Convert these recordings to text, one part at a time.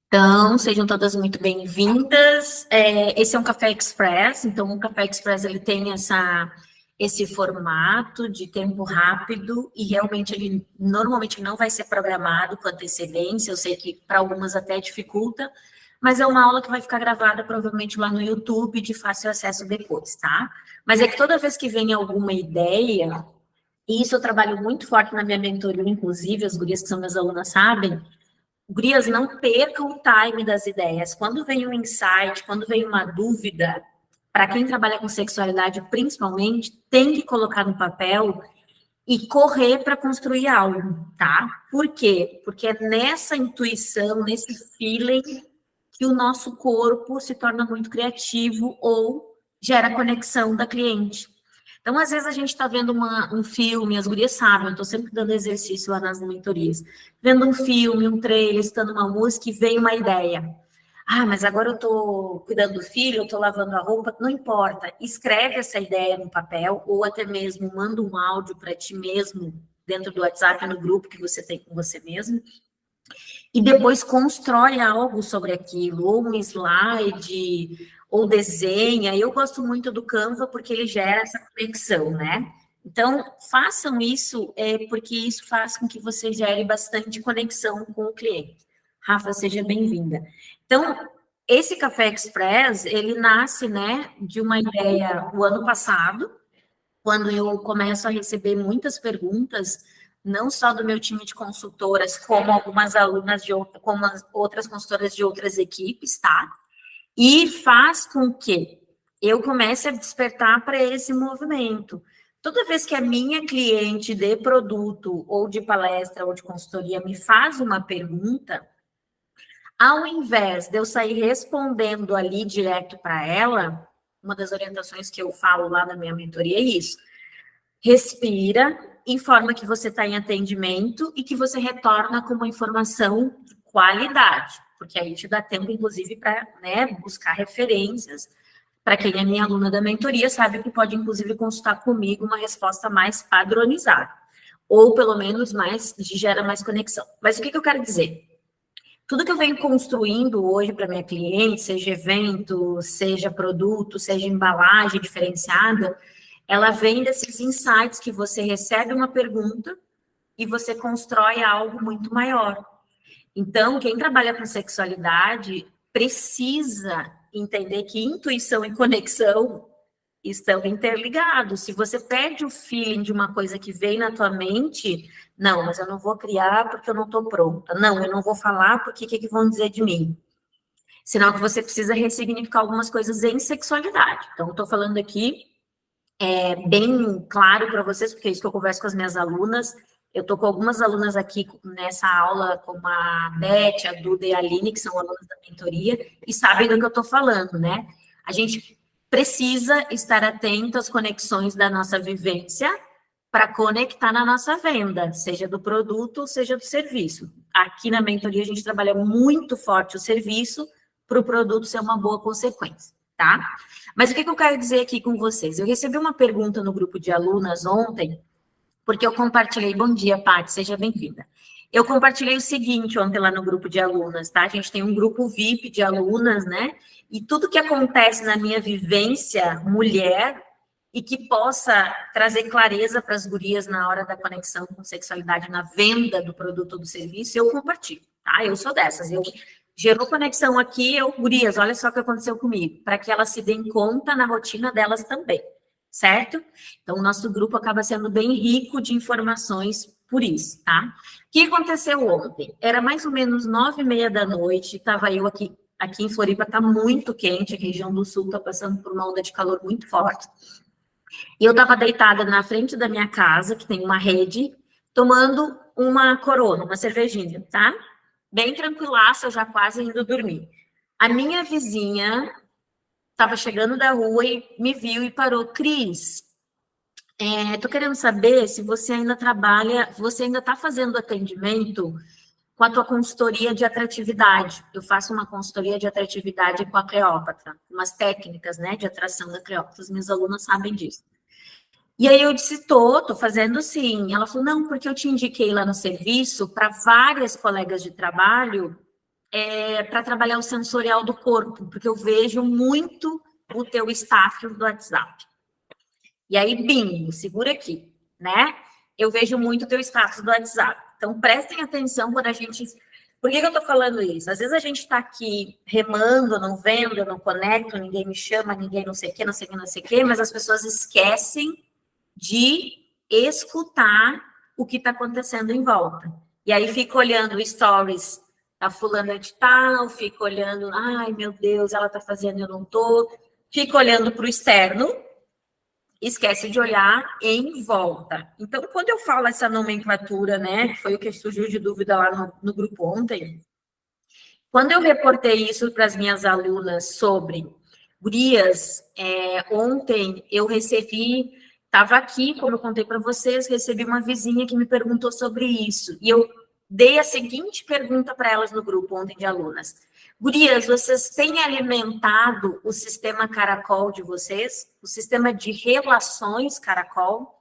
Então, sejam todas muito bem-vindas. Esse é um Café Express, então o Café Express ele tem esse formato de tempo rápido e realmente ele normalmente não vai ser programado com antecedência. Eu sei que para algumas até dificulta, mas é uma aula que vai ficar gravada provavelmente lá no YouTube de fácil acesso depois, tá? Mas é que toda vez que vem alguma ideia, e isso eu trabalho muito forte na minha mentoria, inclusive, as gurias que são minhas alunas sabem, gurias, não percam o time das ideias. Quando vem um insight, quando vem uma dúvida, para quem trabalha com sexualidade, principalmente, tem que colocar no papel e correr para construir algo, tá? Por quê? Porque é nessa intuição, nesse feeling, que o nosso corpo se torna muito criativo ou gera conexão da cliente. Então, às vezes, a gente está vendo um filme, as gurias sabem, eu estou sempre dando exercício lá nas mentorias, vendo um filme, um trailer, escutando uma música e vem uma ideia. Ah, mas agora eu estou cuidando do filho, eu estou lavando a roupa, não importa. Escreve essa ideia no papel ou até mesmo manda um áudio para ti mesmo dentro do WhatsApp, no grupo que você tem com você mesmo, e depois constrói algo sobre aquilo, ou um slide, ou desenha. Eu gosto muito do Canva porque ele gera essa conexão, né? Então, façam isso, porque isso faz com que você gere bastante conexão com o cliente. Rafa, seja bem-vinda. Então, esse Café Express, ele nasce, né, de uma ideia o ano passado, quando eu começo a receber muitas perguntas, não só do meu time de consultoras, como algumas alunas como as outras consultoras de outras equipes, tá? E faz com que eu comece a despertar para esse movimento. Toda vez que a minha cliente de produto, ou de palestra, ou de consultoria me faz uma pergunta, ao invés de eu sair respondendo ali direto para ela, uma das orientações que eu falo lá na minha mentoria é isso. Respira, informa que você está em atendimento e que você retorna com uma informação de qualidade, porque aí te dá tempo, inclusive, para, né, buscar referências. Para quem é minha aluna da mentoria, sabe que pode, inclusive, consultar comigo uma resposta mais padronizada, ou pelo menos mais, gera mais conexão. Mas o que eu quero dizer? Tudo que eu venho construindo hoje para minha cliente, seja evento, seja produto, seja embalagem diferenciada, ela vem desses insights que você recebe uma pergunta e você constrói algo muito maior. Então, quem trabalha com sexualidade precisa entender que intuição e conexão estão interligados. Se você perde o feeling de uma coisa que vem na tua mente, não, mas eu não vou criar porque eu não estou pronta. Não, eu não vou falar porque o que vão dizer de mim? Sinal que você precisa ressignificar algumas coisas em sexualidade. Então, estou falando aqui bem claro para vocês, porque é isso que eu converso com as minhas alunas. Eu estou com algumas alunas aqui nessa aula, como a Beth, a Duda e a Aline, que são alunas da mentoria, e sabem do que eu estou falando, né? A gente precisa estar atento às conexões da nossa vivência para conectar na nossa venda, seja do produto, seja do serviço. Aqui na mentoria a gente trabalha muito forte o serviço para o produto ser uma boa consequência, tá? Mas o que eu quero dizer aqui com vocês? Eu recebi uma pergunta no grupo de alunas ontem, porque eu compartilhei. Bom dia, Paty, seja bem-vinda. Eu compartilhei o seguinte ontem lá no grupo de alunas, tá? A gente tem um grupo VIP de alunas, né? E tudo que acontece na minha vivência mulher e que possa trazer clareza para as gurias na hora da conexão com sexualidade, na venda do produto ou do serviço, eu compartilho, tá? Eu sou dessas. Gerou conexão aqui, gurias, olha só o que aconteceu comigo, para que elas se deem conta na rotina delas também, certo? Então, o nosso grupo acaba sendo bem rico de informações por isso, tá? O que aconteceu ontem? Era mais ou menos 9h30 da noite, estava eu aqui em Floripa, está muito quente, a região do sul está passando por uma onda de calor muito forte. E eu estava deitada na frente da minha casa, que tem uma rede, tomando uma Corona, uma cervejinha, tá? Bem tranquilaça, eu já quase indo dormir. A minha vizinha estava chegando da rua e me viu e parou. Cris, tô querendo saber se você ainda trabalha, você ainda está fazendo atendimento com a tua consultoria de atratividade. Eu faço uma consultoria de atratividade com a Cleópatra, umas técnicas, né, de atração da Cleópatra. As minhas alunas sabem disso. E aí eu disse, tô fazendo sim. Ela falou, não, porque eu te indiquei lá no serviço para várias colegas de trabalho para trabalhar o sensorial do corpo, porque eu vejo muito o teu status do WhatsApp. E aí, bingo, segura aqui, né? Eu vejo muito o teu status do WhatsApp. Então, prestem atenção quando a gente... Por que eu tô falando isso? Às vezes a gente tá aqui remando, não vendo, não conecto, ninguém me chama, ninguém não sei o quê, não sei o quê, não sei o quê, mas as pessoas esquecem de escutar o que está acontecendo em volta. E aí fica olhando stories da fulana de tal, fica olhando, ai meu Deus, ela está fazendo, eu não estou. Fica olhando para o externo, esquece de olhar em volta. Então, quando eu falo essa nomenclatura, né, que foi o que surgiu de dúvida lá no grupo ontem, quando eu reportei isso para as minhas alunas sobre gurias, ontem eu recebi, estava aqui, como eu contei para vocês, recebi uma vizinha que me perguntou sobre isso. E eu dei a seguinte pergunta para elas no grupo ontem de alunas. Gurias, vocês têm alimentado o sistema caracol de vocês? O sistema de relações caracol?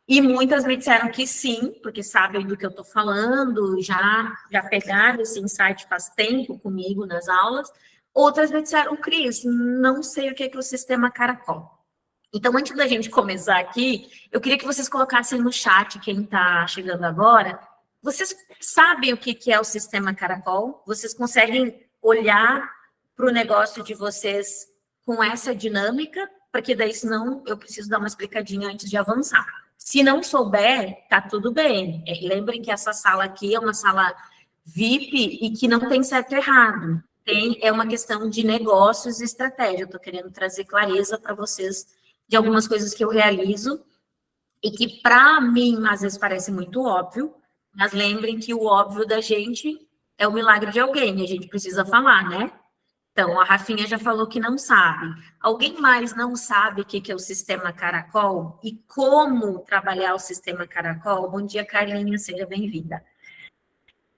E muitas me disseram que sim, porque sabem do que eu estou falando, já pegaram esse insight faz tempo comigo nas aulas. Outras me disseram, Cris, não sei o que é o sistema caracol. Então, antes da gente começar aqui, eu queria que vocês colocassem no chat, quem está chegando agora, vocês sabem o que é o sistema caracol? Vocês conseguem olhar para o negócio de vocês com essa dinâmica? Porque daí, senão, eu preciso dar uma explicadinha antes de avançar. Se não souber, tá tudo bem. Lembrem que essa sala aqui é uma sala VIP e que não tem certo e errado. É uma questão de negócios e estratégia. Eu estou querendo trazer clareza para vocês de algumas coisas que eu realizo e que, para mim, às vezes parece muito óbvio, mas lembrem que o óbvio da gente é o milagre de alguém, e a gente precisa falar, né? Então, a Rafinha já falou que não sabe. Alguém mais não sabe o que é o sistema caracol e como trabalhar o sistema caracol? Bom dia, Carlinha, seja bem-vinda.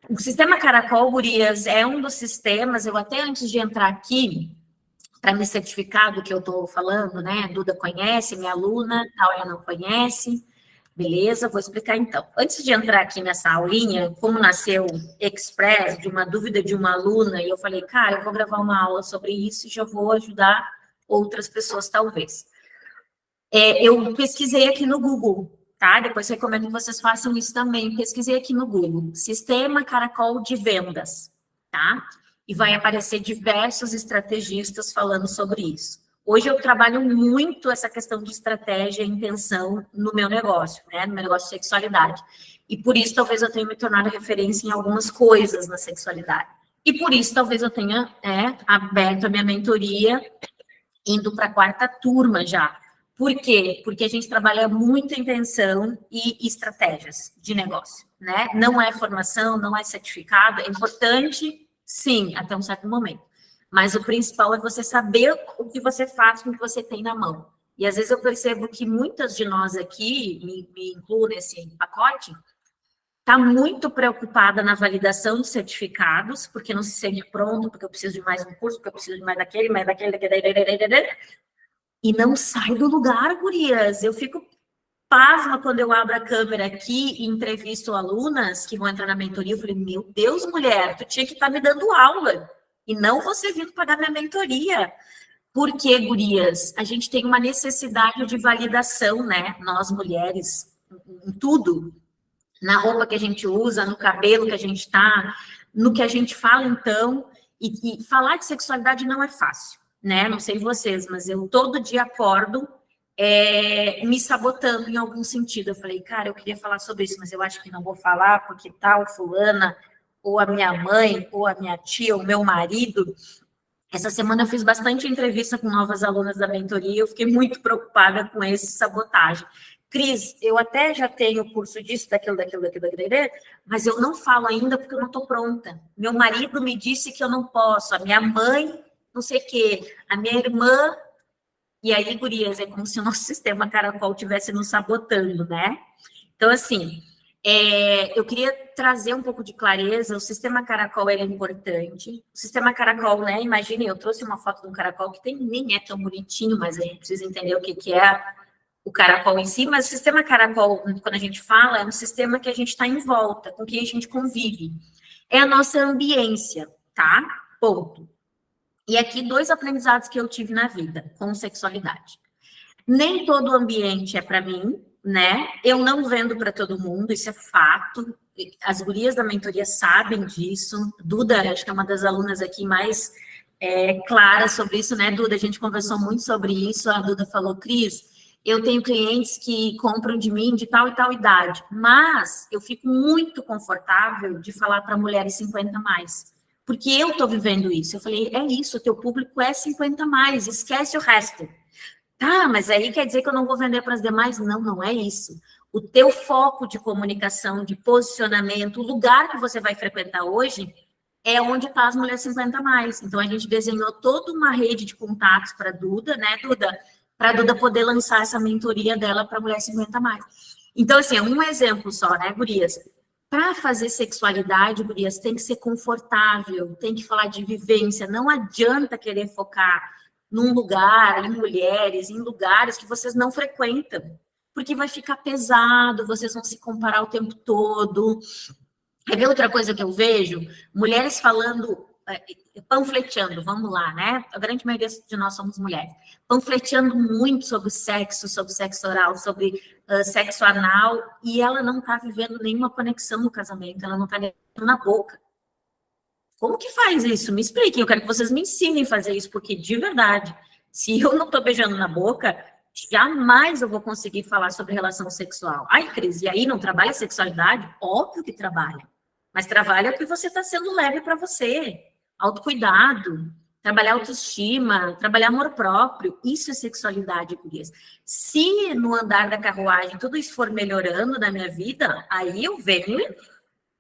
O sistema caracol, gurias, é um dos sistemas, eu até antes de entrar aqui, para me certificar do que eu estou falando, né? A Duda conhece, minha aluna, tal, ela não conhece. Beleza, vou explicar então. Antes de entrar aqui nessa aulinha, como nasceu Express, de uma dúvida de uma aluna, e eu falei, cara, eu vou gravar uma aula sobre isso e já vou ajudar outras pessoas, talvez. Eu pesquisei aqui no Google, tá? Depois recomendo que vocês façam isso também. Pesquisei aqui no Google, Sistema Caracol de Vendas, tá? E vai aparecer diversos estrategistas falando sobre isso. Hoje eu trabalho muito essa questão de estratégia e intenção no meu negócio, né? No meu negócio de sexualidade. E por isso talvez eu tenha me tornado referência em algumas coisas na sexualidade. E por isso talvez eu tenha aberto a minha mentoria, indo para a 4ª turma já. Por quê? Porque a gente trabalha muito intenção e estratégias de negócio, né? Não é formação, não é certificado, é importante, sim, até um certo momento. Mas o principal é você saber o que você faz com o que você tem na mão. E às vezes eu percebo que muitas de nós aqui, me incluo nesse pacote, está muito preocupada na validação de certificados, porque não se sente pronto, porque eu preciso de mais um curso, porque eu preciso de mais daquele, e não sai do lugar, gurias. Eu fico pasma quando eu abro a câmera aqui e entrevisto alunas que vão entrar na mentoria. Eu falei, meu Deus, mulher, tu tinha que estar me dando aula e não você vindo pagar minha mentoria. Porque, gurias, a gente tem uma necessidade de validação, né? Nós, mulheres, em tudo. Na roupa que a gente usa, no cabelo que a gente tá, no que a gente fala, então. E falar de sexualidade não é fácil, né? Não sei vocês, mas eu todo dia acordo me sabotando em algum sentido. Eu falei, cara, eu queria falar sobre isso, mas eu acho que não vou falar, porque tal fulana, ou a minha mãe, ou a minha tia, ou meu marido. Essa semana eu fiz bastante entrevista com novas alunas da mentoria e eu fiquei muito preocupada com esse sabotagem. Cris, eu até já tenho curso disso, daquilo, mas eu não falo ainda porque eu não estou pronta. Meu marido me disse que eu não posso, a minha mãe, não sei o quê, a minha irmã. E aí, gurias, é como se o nosso sistema caracol estivesse nos sabotando, né? Então, assim, eu queria trazer um pouco de clareza. O sistema caracol é importante. O sistema caracol, né? Imaginem, eu trouxe uma foto de um caracol que nem é tão bonitinho, mas a gente precisa entender o que é o caracol em si, mas o sistema caracol, quando a gente fala, é um sistema que a gente está em volta, com quem a gente convive. É a nossa ambiência, tá? Ponto. E aqui, 2 aprendizados que eu tive na vida com sexualidade. Nem todo ambiente é para mim, né? Eu não vendo para todo mundo, isso é fato. As gurias da mentoria sabem disso. Duda, acho que é uma das alunas aqui mais clara sobre isso, né, Duda? A gente conversou muito sobre isso. A Duda falou, Cris, eu tenho clientes que compram de mim de tal e tal idade, mas eu fico muito confortável de falar para mulheres 50 mais, porque eu estou vivendo isso. Eu falei, é isso, o teu público é 50 mais, esquece o resto. Tá, mas aí quer dizer que eu não vou vender para as demais? Não, não é isso. O teu foco de comunicação, de posicionamento, o lugar que você vai frequentar hoje é onde está as mulheres 50 mais. Então, a gente desenhou toda uma rede de contatos para a Duda, né, Duda? Para a Duda poder lançar essa mentoria dela para mulher 50 mais. Então, assim, é um exemplo só, né, gurias? Para fazer sexualidade, gurias, tem que ser confortável, tem que falar de vivência, não adianta querer focar num lugar, em mulheres, em lugares que vocês não frequentam, porque vai ficar pesado, vocês vão se comparar o tempo todo. Quer ver outra coisa que eu vejo? Mulheres falando, panfleteando, vamos lá, né? A grande maioria de nós somos mulheres. Panfleteando muito sobre sexo oral, sobre sexo anal, e ela não está vivendo nenhuma conexão no casamento, ela não está na boca. Como que faz isso? Me expliquem, eu quero que vocês me ensinem a fazer isso, porque de verdade, se eu não estou beijando na boca, jamais eu vou conseguir falar sobre relação sexual. Ai, Cris, e aí não trabalha sexualidade? Óbvio que trabalha, mas trabalha o que você está sendo leve para você. Autocuidado, trabalhar autoestima, trabalhar amor próprio, isso é sexualidade, gurias. Se no andar da carruagem tudo isso for melhorando na minha vida, aí eu venho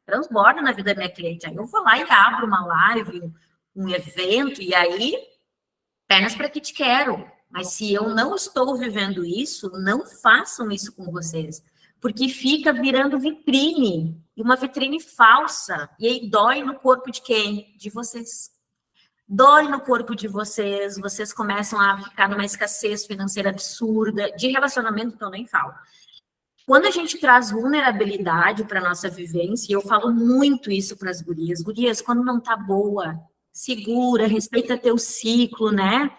transborda na vida da minha cliente. Aí eu vou lá e abro uma live, um evento, e aí, pernas para que te quero. Mas se eu não estou vivendo isso, não façam isso com vocês. Porque fica virando vitrine, e uma vitrine falsa. E aí dói no corpo de quem? De vocês. Dói no corpo de vocês, vocês começam a ficar numa escassez financeira absurda, de relacionamento, então nem falo. Quando a gente traz vulnerabilidade para a nossa vivência, e eu falo muito isso para as gurias, gurias, quando não tá boa, segura, respeita teu ciclo, né?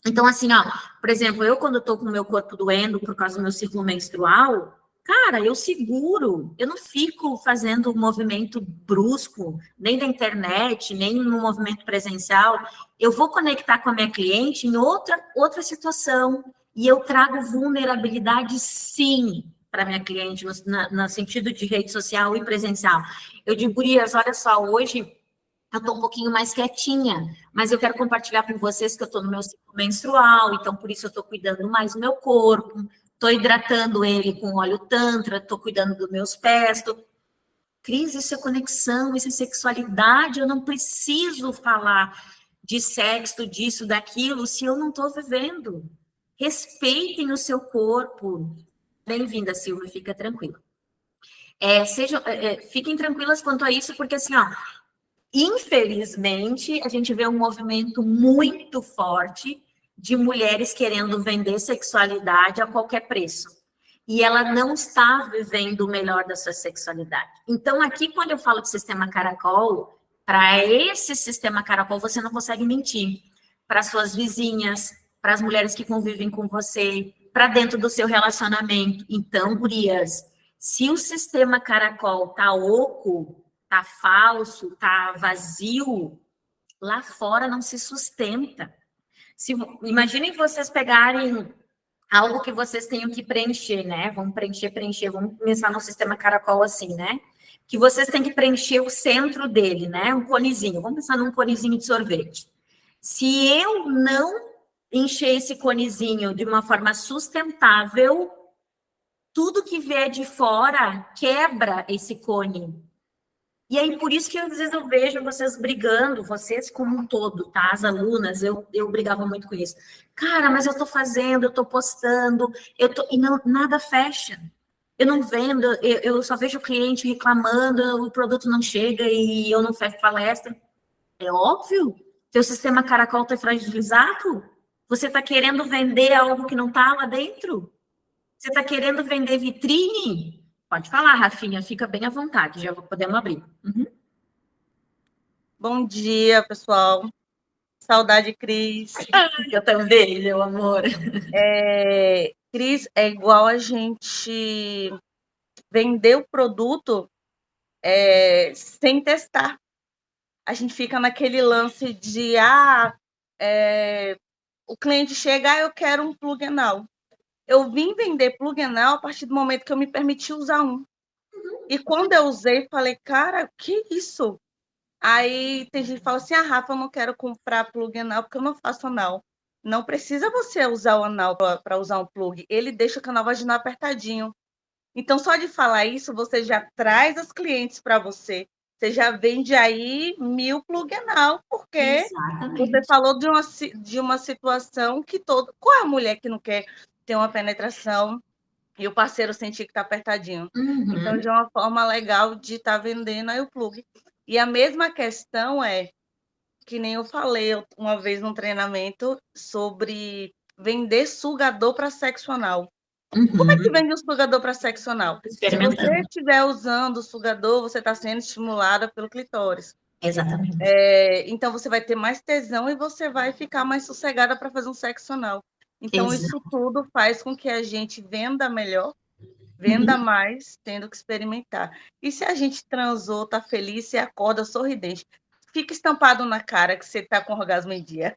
Então, assim, ó, por exemplo, eu quando eu tô com o meu corpo doendo por causa do meu ciclo menstrual, cara, eu seguro, eu não fico fazendo um movimento brusco, nem na internet, nem no movimento presencial, eu vou conectar com a minha cliente em outra situação, e eu trago vulnerabilidade, sim, para minha cliente, no sentido de rede social e presencial. Eu digo, gurias, olha só, hoje eu estou um pouquinho mais quietinha, mas eu quero compartilhar com vocês que eu estou no meu ciclo menstrual, então por isso eu estou cuidando mais do meu corpo, estou hidratando ele com óleo tantra, estou cuidando dos meus pés. Cris, isso é conexão, isso é sexualidade, eu não preciso falar de sexo, disso, daquilo, se eu não estou vivendo. Respeitem o seu corpo. Bem-vinda, Silvia, fica tranquila. Fiquem tranquilas quanto a isso, porque assim, ó, infelizmente, a gente vê um movimento muito forte de mulheres querendo vender sexualidade a qualquer preço. E ela não está vivendo o melhor da sua sexualidade. Então, aqui, quando eu falo de sistema caracol, para esse sistema caracol, você não consegue mentir. Para suas vizinhas, para as mulheres que convivem com você, para dentro do seu relacionamento. Então, gurias, se o sistema caracol tá oco, tá falso, tá vazio, lá fora não se sustenta. Imaginem vocês pegarem algo que vocês tenham que preencher, né? Vamos preencher, vamos começar no sistema caracol assim, né? Que vocês têm que preencher o centro dele, né? Um conezinho, vamos pensar num conezinho de sorvete. Se eu não encher esse conezinho de uma forma sustentável, tudo que vier de fora quebra esse cone. E aí, por isso que às vezes eu vejo vocês brigando, vocês como um todo, tá? As alunas, eu brigava muito com isso. Cara, mas eu tô fazendo, eu tô postando, e não, nada fecha. Eu não vendo, eu só vejo o cliente reclamando, o produto não chega e eu não fecho palestra. É óbvio, teu sistema caracol tá fragilizado. Você tá querendo vender algo que não tá lá dentro. Você está querendo vender vitrine? Pode falar, Rafinha, fica bem à vontade, já podemos abrir. Uhum. Bom dia, pessoal. Saudade, Cris. Eu também, meu amor. Cris, é igual a gente vender o produto sem testar. A gente fica naquele lance de, o cliente chega, eu quero um plug anal. Eu vim vender plug anal a partir do momento que eu me permiti usar um. E quando eu usei, falei, cara, que isso? Aí tem gente que fala assim, Rafa, eu não quero comprar plug anal porque eu não faço anal. Não precisa você usar o anal para usar um plug. Ele deixa o canal vaginal apertadinho. Então, só de falar isso, você já traz as clientes para você. Você já vende aí 1000 plug anal, porque você Exatamente. falou de uma situação que todo... Qual é a mulher que não quer ter uma penetração e o parceiro sentir que está apertadinho? Uhum. Então, já é uma forma legal de estar vendendo aí o plug. E a mesma questão é, que nem eu falei uma vez num treinamento sobre vender sugador para sexo anal. Como é que vende um sugador para sexo anal? Se você estiver usando o sugador, você está sendo estimulada pelo clitóris. Exatamente. Então, você vai ter mais tesão e você vai ficar mais sossegada para fazer um sexo anal. Então, isso tudo faz com que a gente venda melhor, venda mais, tendo que experimentar. E se a gente transou, tá feliz, você acorda sorridente. Fica estampado na cara que você está com orgasmo em dia.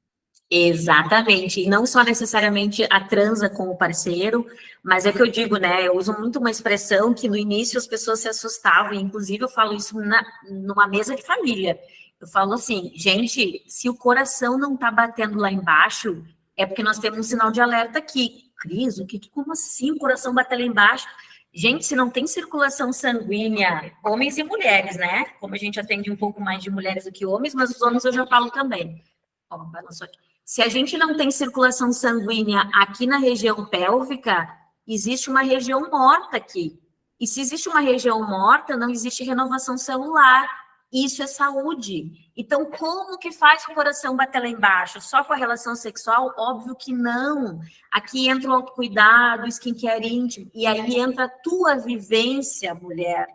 Exatamente, e não só necessariamente a transa com o parceiro, mas é que eu digo, né, eu uso muito uma expressão que no início as pessoas se assustavam, e inclusive eu falo isso numa mesa de família, eu falo assim, gente, se o coração não tá batendo lá embaixo, é porque nós temos um sinal de alerta aqui. Cris, como assim o coração bater lá embaixo? Gente, se não tem circulação sanguínea, homens e mulheres, né, como a gente atende um pouco mais de mulheres do que homens, mas os homens eu já falo também. Ó, balançou aqui. Se a gente não tem circulação sanguínea aqui na região pélvica, existe uma região morta aqui. E se existe uma região morta, não existe renovação celular. Isso é saúde. Então, como que faz o coração bater lá embaixo? Só com a relação sexual? Óbvio que não. Aqui entra o autocuidado, o skincare íntimo. E aí entra a tua vivência, mulher.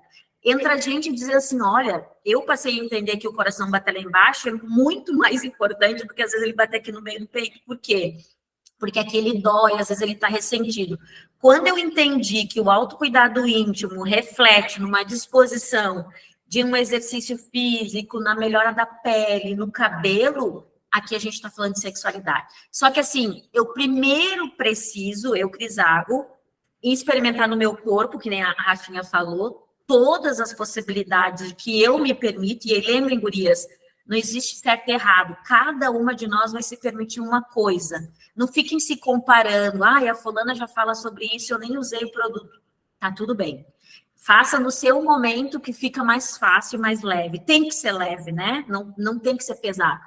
Entra a gente dizer assim, olha, eu passei a entender que o coração bater lá embaixo é muito mais importante do que às vezes ele bater aqui no meio do peito. Por quê? Porque aqui ele dói, às vezes ele está ressentido. Quando eu entendi que o autocuidado íntimo reflete numa disposição de um exercício físico, na melhora da pele, no cabelo, aqui a gente está falando de sexualidade. Só que assim, eu primeiro preciso, eu, Crisago, experimentar no meu corpo, que nem a Rafinha falou, todas as possibilidades que eu me permito, e lembrem, gurias, não existe certo e errado, cada uma de nós vai se permitir uma coisa. Não fiquem se comparando, a fulana já fala sobre isso, eu nem usei o produto. Tá tudo bem. Faça no seu momento que fica mais fácil, mais leve. Tem que ser leve, né? Não tem que ser pesado.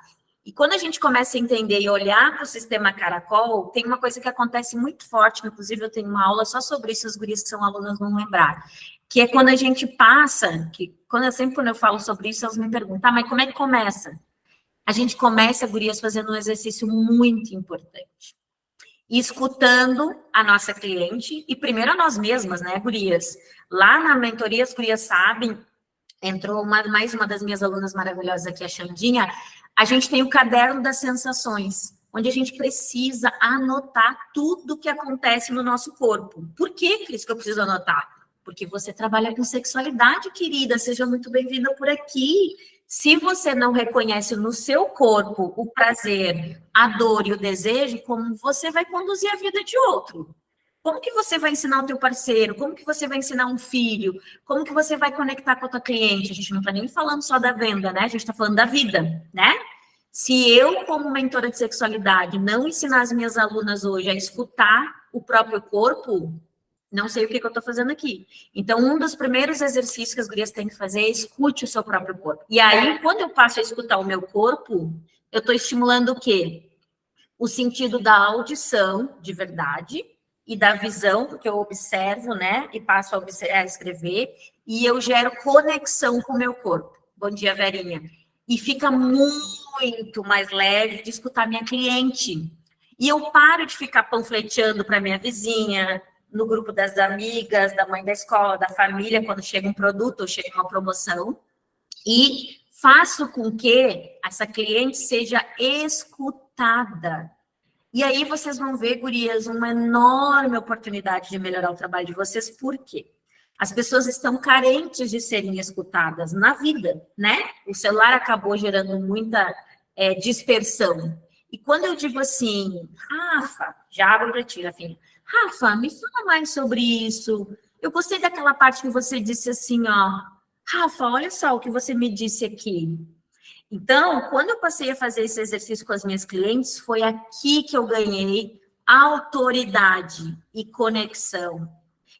E quando a gente começa a entender e olhar para o sistema caracol, tem uma coisa que acontece muito forte, inclusive eu tenho uma aula só sobre isso, as gurias que são alunas vão lembrar, que é quando a gente passa, quando eu falo sobre isso, elas me perguntam, mas como é que começa? A gente começa, gurias, fazendo um exercício muito importante. Escutando a nossa cliente, e primeiro a nós mesmas, né, gurias? Lá na mentoria, as gurias sabem, entrou mais uma das minhas alunas maravilhosas aqui, a Xandinha, a gente tem o caderno das sensações, onde a gente precisa anotar tudo que acontece no nosso corpo. Por que, Cris, que eu preciso anotar? Porque você trabalha com sexualidade, querida, seja muito bem-vinda por aqui. Se você não reconhece no seu corpo o prazer, a dor e o desejo, como você vai conduzir a vida de outro? Como que você vai ensinar o teu parceiro? Como que você vai ensinar um filho? Como que você vai conectar com a tua cliente? A gente não está nem falando só da venda, né? A gente está falando da vida, né? Se eu, como mentora de sexualidade, não ensinar as minhas alunas hoje a escutar o próprio corpo, não sei o que eu estou fazendo aqui. Então, um dos primeiros exercícios que as gurias têm que fazer é escute o seu próprio corpo. E aí, quando eu passo a escutar o meu corpo, eu estou estimulando o quê? O sentido da audição, de verdade, e da visão, porque eu observo, né, e passo a escrever, e eu gero conexão com o meu corpo. Bom dia, Verinha. E fica muito mais leve de escutar minha cliente. E eu paro de ficar panfleteando para minha vizinha, no grupo das amigas, da mãe da escola, da família, quando chega um produto ou chega uma promoção, e faço com que essa cliente seja escutada. E aí vocês vão ver, gurias, uma enorme oportunidade de melhorar o trabalho de vocês. Por quê? As pessoas estão carentes de serem escutadas na vida, né? O celular acabou gerando muita dispersão. E quando eu digo assim, Rafa, já abro para ti, Rafinha. Rafa, me fala mais sobre isso. Eu gostei daquela parte que você disse assim, ó. Rafa, olha só o que você me disse aqui. Então, quando eu passei a fazer esse exercício com as minhas clientes, foi aqui que eu ganhei autoridade e conexão.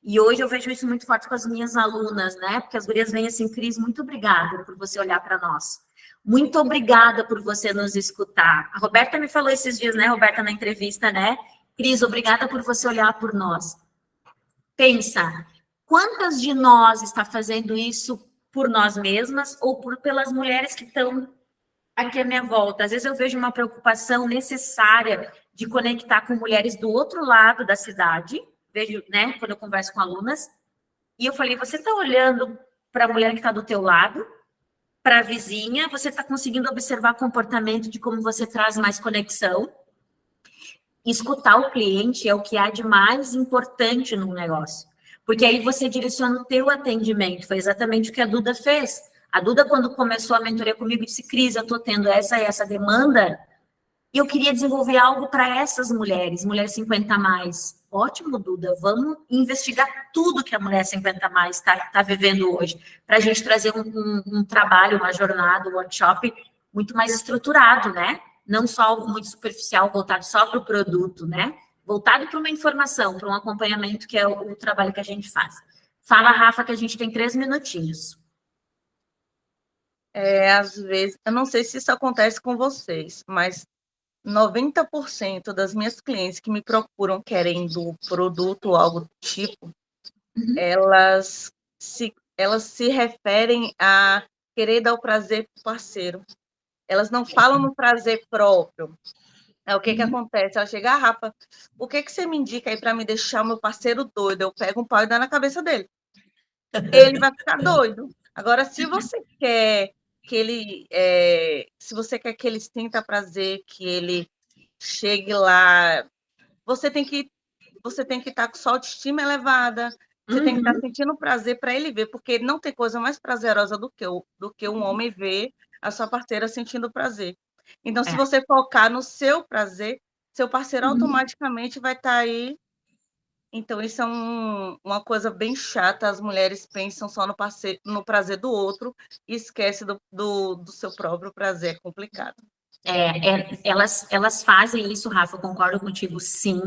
E hoje eu vejo isso muito forte com as minhas alunas, né? Porque as gurias vêm assim, Cris, muito obrigada por você olhar para nós. Muito obrigada por você nos escutar. A Roberta me falou esses dias, né, Roberta, na entrevista, né? Cris, obrigada por você olhar por nós. Pensa, quantas de nós está fazendo isso por nós mesmas ou pelas mulheres que estão aqui à minha volta? Às vezes eu vejo uma preocupação necessária de conectar com mulheres do outro lado da cidade, vejo, né, quando eu converso com alunas, e eu falei, você está olhando para a mulher que está do teu lado, para a vizinha, você está conseguindo observar comportamento de como você traz mais conexão? Escutar o cliente é o que há de mais importante no negócio, porque aí você direciona o teu atendimento, foi exatamente o que a Duda fez. A Duda, quando começou a mentoria comigo, disse, Cris, eu estou tendo essa demanda, e eu queria desenvolver algo para essas mulheres 50 a mais. Ótimo, Duda, vamos investigar tudo que a mulher 50 a mais está vivendo hoje, para a gente trazer um trabalho, uma jornada, um workshop muito mais estruturado, né? Não só algo muito superficial, voltado só para o produto, né? Voltado para uma informação, para um acompanhamento, que é o trabalho que a gente faz. Fala, Rafa, que a gente tem 3 minutinhos. Às vezes, eu não sei se isso acontece com vocês, mas 90% das minhas clientes que me procuram querendo produto ou algo do tipo, elas se referem a querer dar o prazer para o parceiro. Elas não falam no prazer próprio. É o que acontece? Ela chega, Rafa, o que você me indica aí para me deixar o meu parceiro doido? Eu pego um pau e dou na cabeça dele. Ele vai ficar doido. Agora, se você quer que ele, se você quer que ele sinta prazer, que ele chegue lá, você tem que estar com sua autoestima elevada, você tem que estar sentindo prazer para ele ver, porque não tem coisa mais prazerosa do que um homem ver a sua parceira sentindo prazer. Então, se você focar no seu prazer, seu parceiro automaticamente vai estar aí. Então, isso é uma coisa bem chata. As mulheres pensam só no prazer do outro e esquecem do seu próprio prazer. É complicado. Elas fazem isso, Rafa, eu concordo contigo, sim,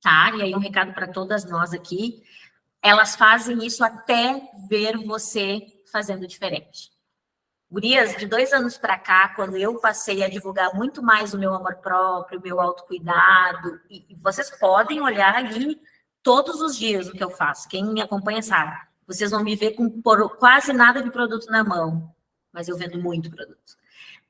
tá? E aí um recado para todas nós aqui. Elas fazem isso até ver você fazendo diferente. Gurias, de 2 anos para cá, quando eu passei a divulgar muito mais o meu amor próprio, o meu autocuidado, e vocês podem olhar ali todos os dias o que eu faço. Quem me acompanha sabe. Vocês vão me ver com quase nada de produto na mão, mas eu vendo muito produto.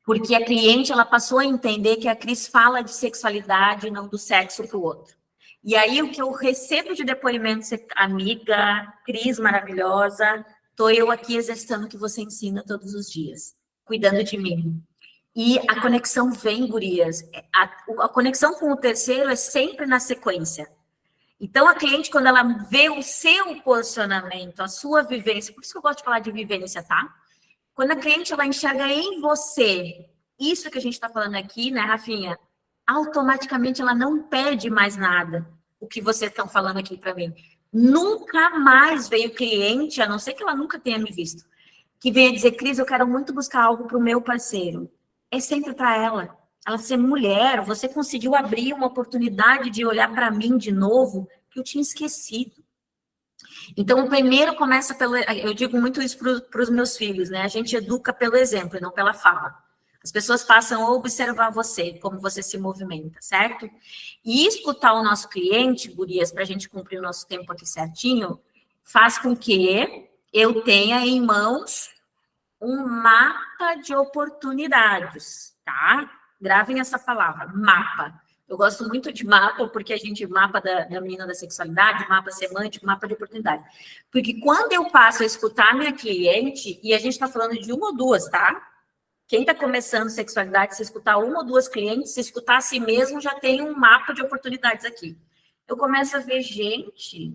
Porque a cliente, ela passou a entender que a Cris fala de sexualidade e não do sexo para o outro. E aí, o que eu recebo de depoimento, amiga, Cris maravilhosa, estou eu aqui exercitando o que você ensina todos os dias, cuidando de mim. E a conexão vem, gurias. A conexão com o terceiro é sempre na sequência. Então, a cliente, quando ela vê o seu posicionamento, a sua vivência, por isso que eu gosto de falar de vivência, tá? Quando a cliente, ela enxerga em você isso que a gente está falando aqui, né, Rafinha? Automaticamente ela não pede mais nada, o que vocês estão falando aqui para mim. Nunca mais veio cliente, a não ser que ela nunca tenha me visto, que venha dizer, Cris, eu quero muito buscar algo para o meu parceiro. É sempre para ela. Ela ser mulher, você conseguiu abrir uma oportunidade de olhar para mim de novo, que eu tinha esquecido. Então, o primeiro começa pelo... Eu digo muito isso para os meus filhos, né? A gente educa pelo exemplo e não pela fala. As pessoas passam a observar você, como você se movimenta, certo? E escutar o nosso cliente, gurias, para a gente cumprir o nosso tempo aqui certinho, faz com que eu tenha em mãos um mapa de oportunidades, tá? Gravem essa palavra, mapa. Eu gosto muito de mapa, porque a gente mapa da menina da sexualidade, mapa semântico, mapa de oportunidade. Porque quando eu passo a escutar a minha cliente, e a gente está falando de uma ou duas, tá? Quem está começando sexualidade, se escutar uma ou duas clientes, se escutar a si mesmo, já tem um mapa de oportunidades aqui. Eu começo a ver, gente,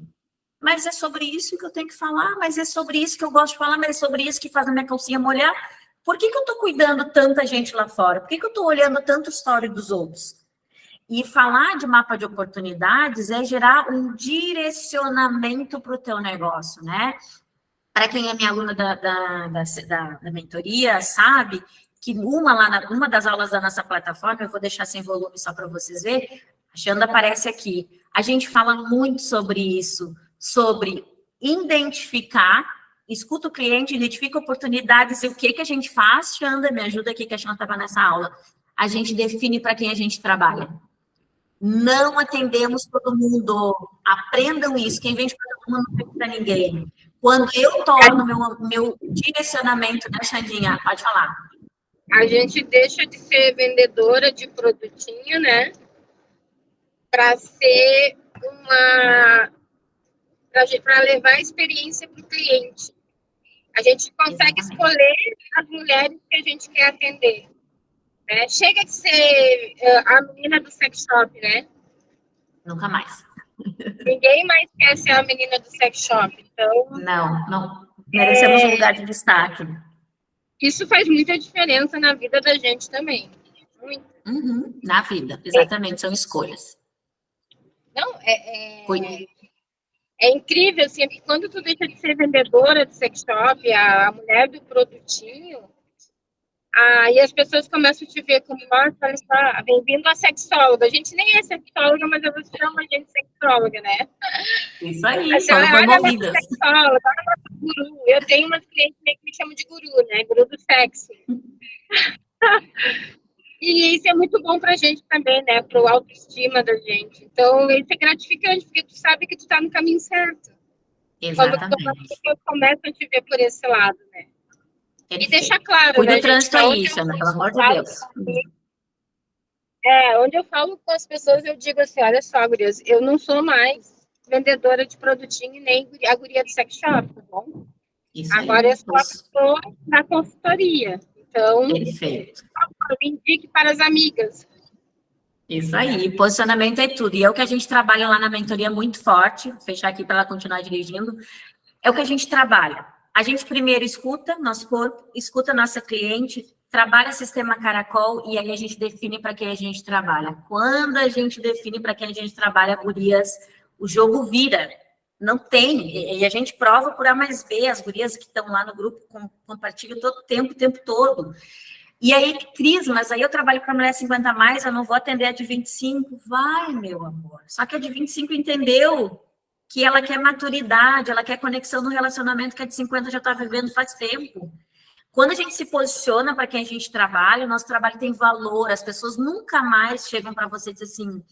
mas é sobre isso que eu tenho que falar, mas é sobre isso que eu gosto de falar, mas é sobre isso que faz a minha calcinha molhar. Por que eu estou cuidando tanta gente lá fora? Por que eu estou olhando tanto história dos outros? E falar de mapa de oportunidades é gerar um direcionamento para o teu negócio, né? Para quem é minha aluna da mentoria, sabe que uma das aulas da nossa plataforma, eu vou deixar sem volume só para vocês verem, a Xanda aparece aqui. A gente fala muito sobre isso, sobre identificar, escuta o cliente, identifica oportunidades e o que a gente faz. Xanda, me ajuda aqui, que a Xanda estava nessa aula. A gente define para quem a gente trabalha. Não atendemos todo mundo. Aprendam isso. Quem vende para todo mundo não vende para ninguém. Quando eu torno meu direcionamento, né, Xandinha? Pode falar. A gente deixa de ser vendedora de produtinho, né? Para ser para levar a experiência para o cliente. A gente consegue escolher as mulheres que a gente quer atender. Né? Chega de ser a menina do sex shop, né? Nunca mais. Ninguém mais quer ser a menina do sex shop. Então, não. Merecemos um lugar de destaque. Isso faz muita diferença na vida da gente também. Muito. Na vida, exatamente, são escolhas. Não, é incrível, assim, que quando tu deixa de ser vendedora de sex shop, a mulher do produtinho, aí as pessoas começam a te ver como, nossa, olha só, bem-vindo a sexóloga. A gente nem é sexóloga, mas eu chamo a gente de sexóloga, né? Isso aí, assim, são promovidas. Sexóloga, guru. Eu tenho umas clientes que me chamam de guru, né? Guru do sexo. E isso é muito bom pra gente também, né? Pro autoestima da gente. Então, isso é gratificante, porque tu sabe que tu tá no caminho certo. Exatamente. Quando as pessoas começam a te ver por esse lado, né? Perfeito. E deixar claro, Cuida né, do trânsito gente, aí, Xana, pelo amor de Deus. Onde eu falo com as pessoas, eu digo assim, olha só, gurias, eu não sou mais vendedora de produtinho e nem a guria do sex shop, tá bom? Isso agora aí, eu sou a pessoa da consultoria. Então, perfeito. Me indique para as amigas. Isso aí, posicionamento é tudo. E é o que a gente trabalha lá na mentoria muito forte, vou fechar aqui para ela continuar dirigindo. É o que a gente trabalha. A gente primeiro escuta nosso corpo, escuta nossa cliente, trabalha sistema caracol e aí a gente define para quem a gente trabalha. Quando a gente define para quem a gente trabalha, gurias, o jogo vira. Não tem. E a gente prova por A mais B, as gurias que estão lá no grupo compartilham todo o tempo todo. E aí, Cris, mas aí eu trabalho para mulher 50 a mais, eu não vou atender a de 25. Vai, meu amor. Só que a de 25 entendeu que ela quer maturidade, ela quer conexão no relacionamento que a de 50 já está vivendo faz tempo. Quando a gente se posiciona para quem a gente trabalha, o nosso trabalho tem valor, as pessoas nunca mais chegam para você e dizem assim,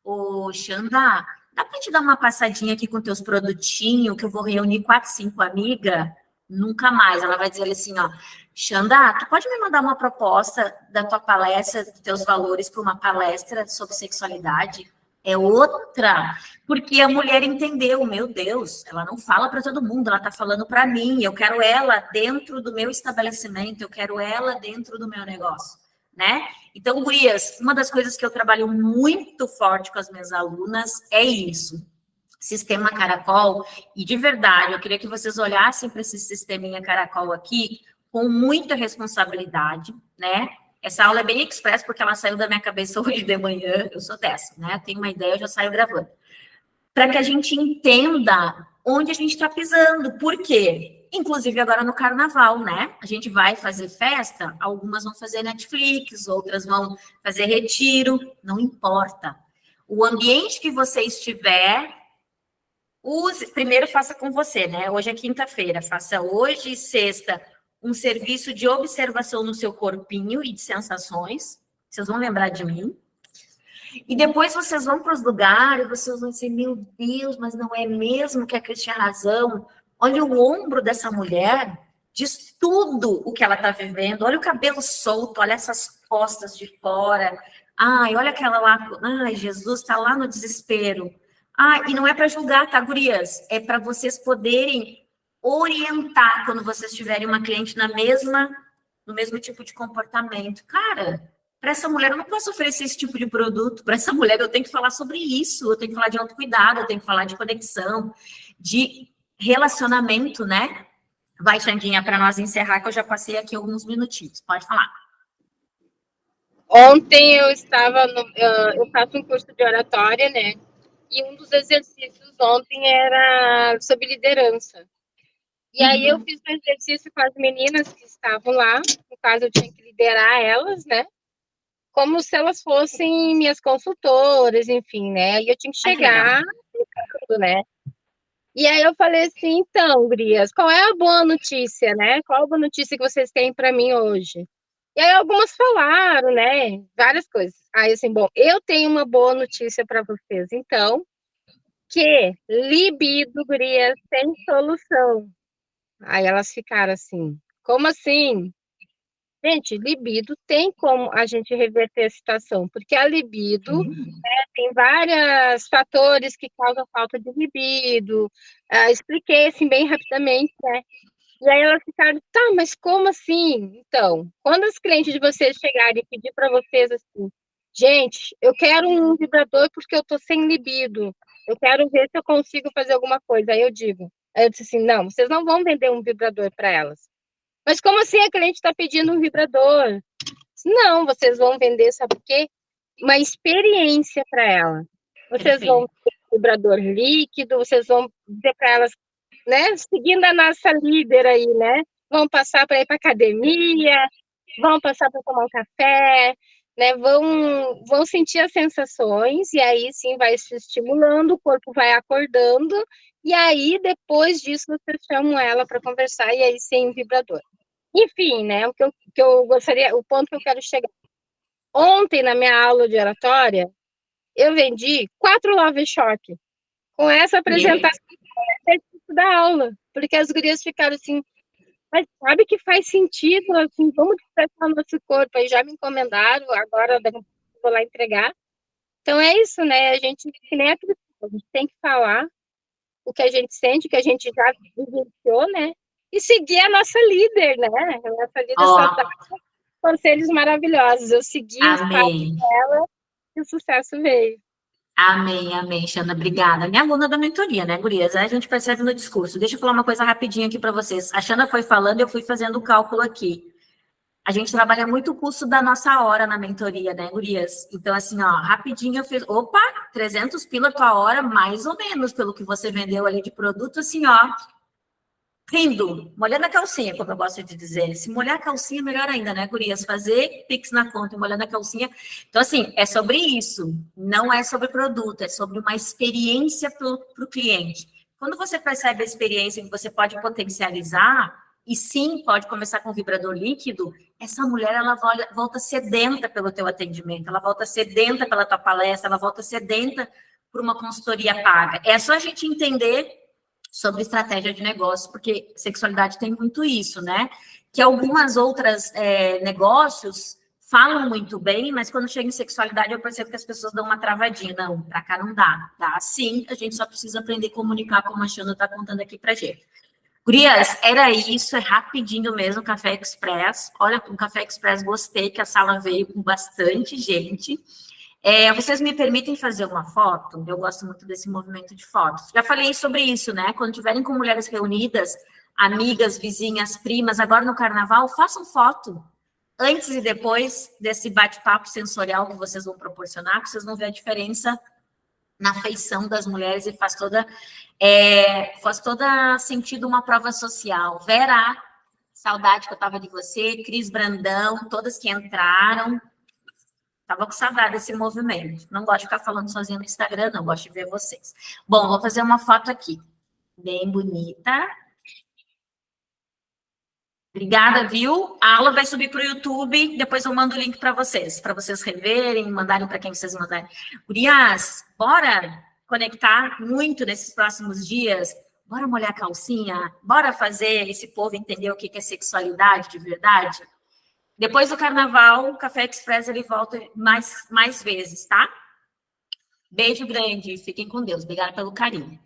ô, Xanda, dá para te dar uma passadinha aqui com teus produtinhos, que eu vou reunir 4, 5 amigas? Nunca mais. Ela vai dizer assim, ó, Xanda, tu pode me mandar uma proposta da tua palestra, dos teus valores para uma palestra sobre sexualidade? É outra, porque a mulher entendeu, meu Deus, ela não fala para todo mundo, ela está falando para mim, eu quero ela dentro do meu estabelecimento, eu quero ela dentro do meu negócio, né? Então, gurias, uma das coisas que eu trabalho muito forte com as minhas alunas é isso, sistema caracol, e de verdade, eu queria que vocês olhassem para esse sisteminha caracol aqui com muita responsabilidade, né? Essa aula é bem express, porque ela saiu da minha cabeça hoje de manhã, eu sou dessa, né? Tenho uma ideia, eu já saio gravando. Para que a gente entenda onde a gente está pisando, por quê? Inclusive agora no carnaval, né? A gente vai fazer festa, algumas vão fazer Netflix, outras vão fazer retiro, não importa. O ambiente que você estiver, primeiro faça com você, né? Hoje é quinta-feira, faça hoje, sexta, um serviço de observação no seu corpinho e de sensações. Vocês vão lembrar de mim. E depois vocês vão para os lugares, vocês vão dizer, meu Deus, mas não é mesmo que a Cris tinha razão? Olha o ombro dessa mulher, diz tudo o que ela está vivendo. Olha o cabelo solto, olha essas costas de fora. Ai, olha aquela lá, ai, Jesus está lá no desespero. Ah, e não é para julgar, tá, gurias? É para vocês poderem orientar quando vocês tiverem uma cliente no mesmo tipo de comportamento. Cara, para essa mulher eu não posso oferecer esse tipo de produto. Para essa mulher eu tenho que falar sobre isso, eu tenho que falar de autocuidado, eu tenho que falar de conexão, de relacionamento, né? Vai, Xandinha, para nós encerrar, que eu já passei aqui alguns minutinhos. Pode falar. Ontem eu estava eu faço um curso de oratória, né? E um dos exercícios ontem era sobre liderança. E aí eu fiz um exercício com as meninas que estavam lá, no caso eu tinha que liderar elas, né? Como se elas fossem minhas consultoras, enfim, né? E eu tinha que chegar, né? E aí eu falei assim, então, gurias, qual é a boa notícia, né? Qual a boa notícia que vocês têm para mim hoje? E aí algumas falaram, né? Várias coisas. Aí assim, bom, eu tenho uma boa notícia para vocês, então, que libido, gurias, tem solução. Aí elas ficaram assim, como assim? Gente, libido tem como a gente reverter a situação, porque a libido tem vários fatores que causam falta de libido. Expliquei assim bem rapidamente, né? E aí elas ficaram, tá, mas como assim? Então, quando os clientes de vocês chegarem e pedir para vocês assim, gente, eu quero um vibrador porque eu tô sem libido, eu quero ver se eu consigo fazer alguma coisa. Aí eu disse assim, não, vocês não vão vender um vibrador para elas. Mas como assim a cliente está pedindo um vibrador? Não, vocês vão vender, sabe o quê? Uma experiência para ela. Vocês vão ter um vibrador líquido, vocês vão dizer para elas, né? Seguindo a nossa líder aí, né? Vão passar para ir para academia, vão passar para tomar um café, né? Vão sentir as sensações, e aí sim vai se estimulando, o corpo vai acordando, e aí depois disso vocês chamam ela para conversar, e aí sem vibrador. Enfim, né? Que eu gostaria, o ponto que eu quero chegar. Ontem, na minha aula de oratória, eu vendi 4 Love Shock com essa apresentação da aula, porque as gurias ficaram assim, mas sabe que faz sentido, assim, vamos despertar o nosso corpo, aí já me encomendaram, agora eu vou lá entregar. Então é isso, né? A gente, que nem a gente tem que falar o que a gente sente, o que a gente já vivenciou, né? E seguir a nossa líder, né? A nossa líder só dá conselhos maravilhosos. Eu segui os passos dela e o sucesso veio. Amém, amém, Xana, obrigada. Minha aluna da mentoria, né, gurias? Aí a gente percebe no discurso. Deixa eu falar uma coisa rapidinho aqui para vocês. A Xana foi falando, eu fui fazendo o cálculo aqui. A gente trabalha muito o custo da nossa hora na mentoria, né, gurias? Então, assim, ó, rapidinho eu fiz, 300 pila tua hora, mais ou menos, pelo que você vendeu ali de produto, assim, ó, rindo, molhando a calcinha, como eu gosto de dizer. Se molhar a calcinha, melhor ainda, né, gurias? Fazer Pix na conta e molhando a calcinha. Então, assim, é sobre isso. Não é sobre produto, é sobre uma experiência para o cliente. Quando você percebe a experiência que você pode potencializar, e sim, pode começar com vibrador líquido, essa mulher, ela volta sedenta pelo teu atendimento, ela volta sedenta pela tua palestra, ela volta sedenta por uma consultoria paga. É só a gente entender sobre estratégia de negócio, porque sexualidade tem muito isso, né? Que algumas outras negócios falam muito bem, mas quando chega em sexualidade eu percebo que as pessoas dão uma travadinha. Não, pra cá não dá. Dá sim, a gente só precisa aprender a comunicar, como a Xana tá contando aqui pra gente. Gurias, era isso, é rapidinho mesmo, Café Express. Olha, com o Café Express gostei que a sala veio com bastante gente. Vocês me permitem fazer uma foto? Eu gosto muito desse movimento de fotos. Já falei sobre isso, né? Quando tiverem com mulheres reunidas, amigas, vizinhas, primas, agora no carnaval, façam foto. Antes e depois desse bate-papo sensorial que vocês vão proporcionar, que vocês vão ver a diferença na feição das mulheres e faz toda sentido uma prova social. Vera, saudade que eu tava de você, Cris Brandão, todas que entraram. Tava com saudade desse movimento. Não gosto de ficar falando sozinha no Instagram, não. Gosto de ver vocês. Bom, vou fazer uma foto aqui. Bem bonita. Obrigada, viu? A aula vai subir para o YouTube. Depois eu mando o link para vocês reverem, mandarem para quem vocês mandarem. Gurias, bora conectar muito nesses próximos dias. Bora molhar a calcinha. Bora fazer esse povo entender o que é sexualidade de verdade. Depois do carnaval, o Café Express ele volta mais vezes, tá? Beijo grande, fiquem com Deus. Obrigada pelo carinho.